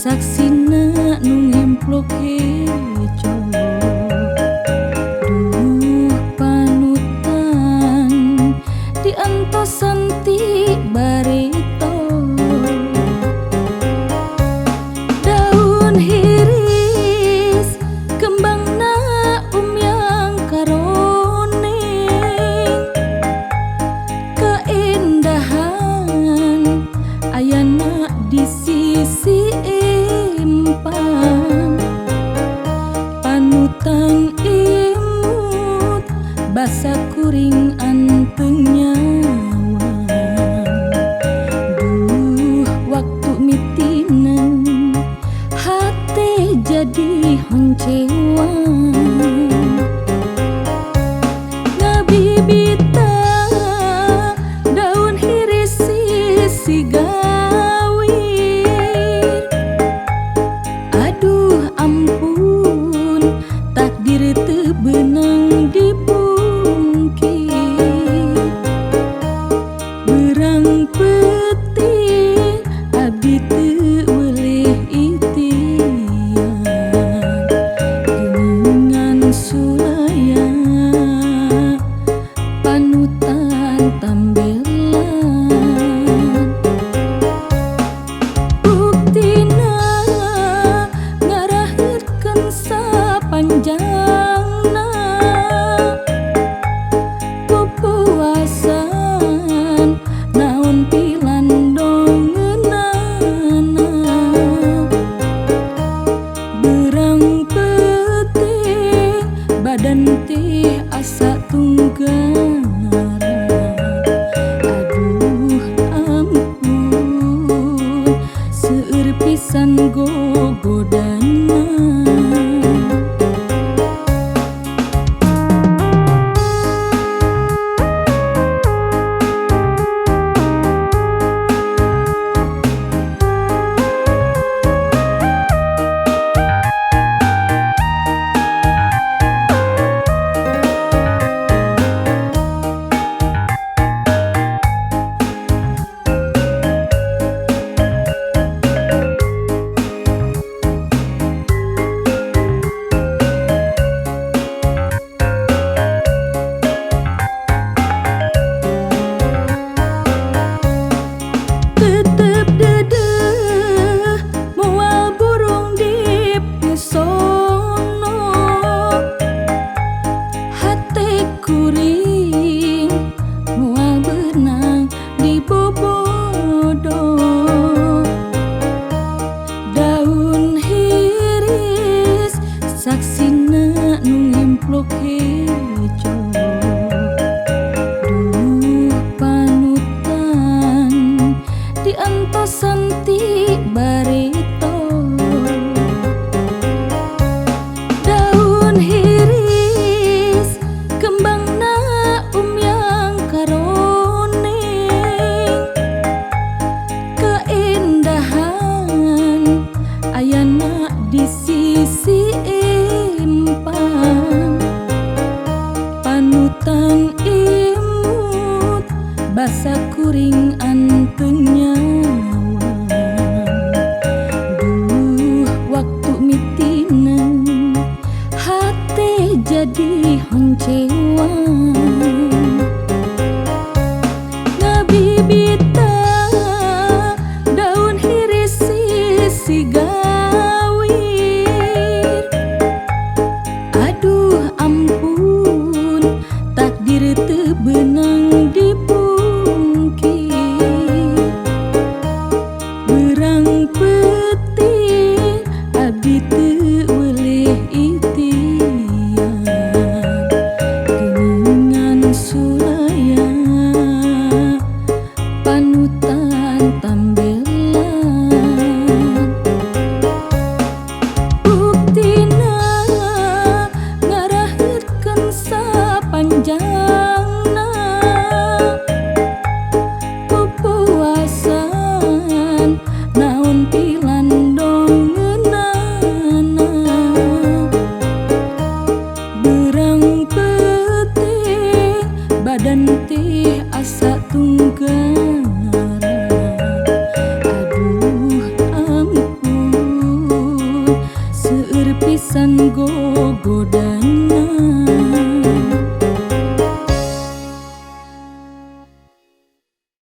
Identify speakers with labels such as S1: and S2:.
S1: saksina nu ngemplok hejo. Duh panutan diantosan ti barito. Daun hiris kembangna umyang karoneng, keindahan ayana di sisi empang. Panutan imut basa kuring anteng nyawan. Duh waktu mitinen hati jadi honcewan. Ngabibita daun hiris sisi gawir. Aduh ampun takdir teu beunang dipungkit. Berang peuting abdi teu weuleh itian. Geuningan sulaya panutan tambelan. Buktina ngaraheutkeun sapanjangna pupuasan naon pilandogeunana. Berang peuting badan teh asa tunggaran. Aduh ampun seueur pisan gogodana. Tetep dedeh moal burung di pisono. Hate kuring moal berenang di bobodo. Daun hiris saksina nu ngemplok hejo. Duh panutan diantosan ti barito. Daun hiris kembangna umyang karoneng, keindahan ayana di sisi empang. Panutan imut basa kuring anteng nyawan. Duh waktu mitinen hati jadi honcewan. Ngabibita daun hiris sisi gawir. pisan go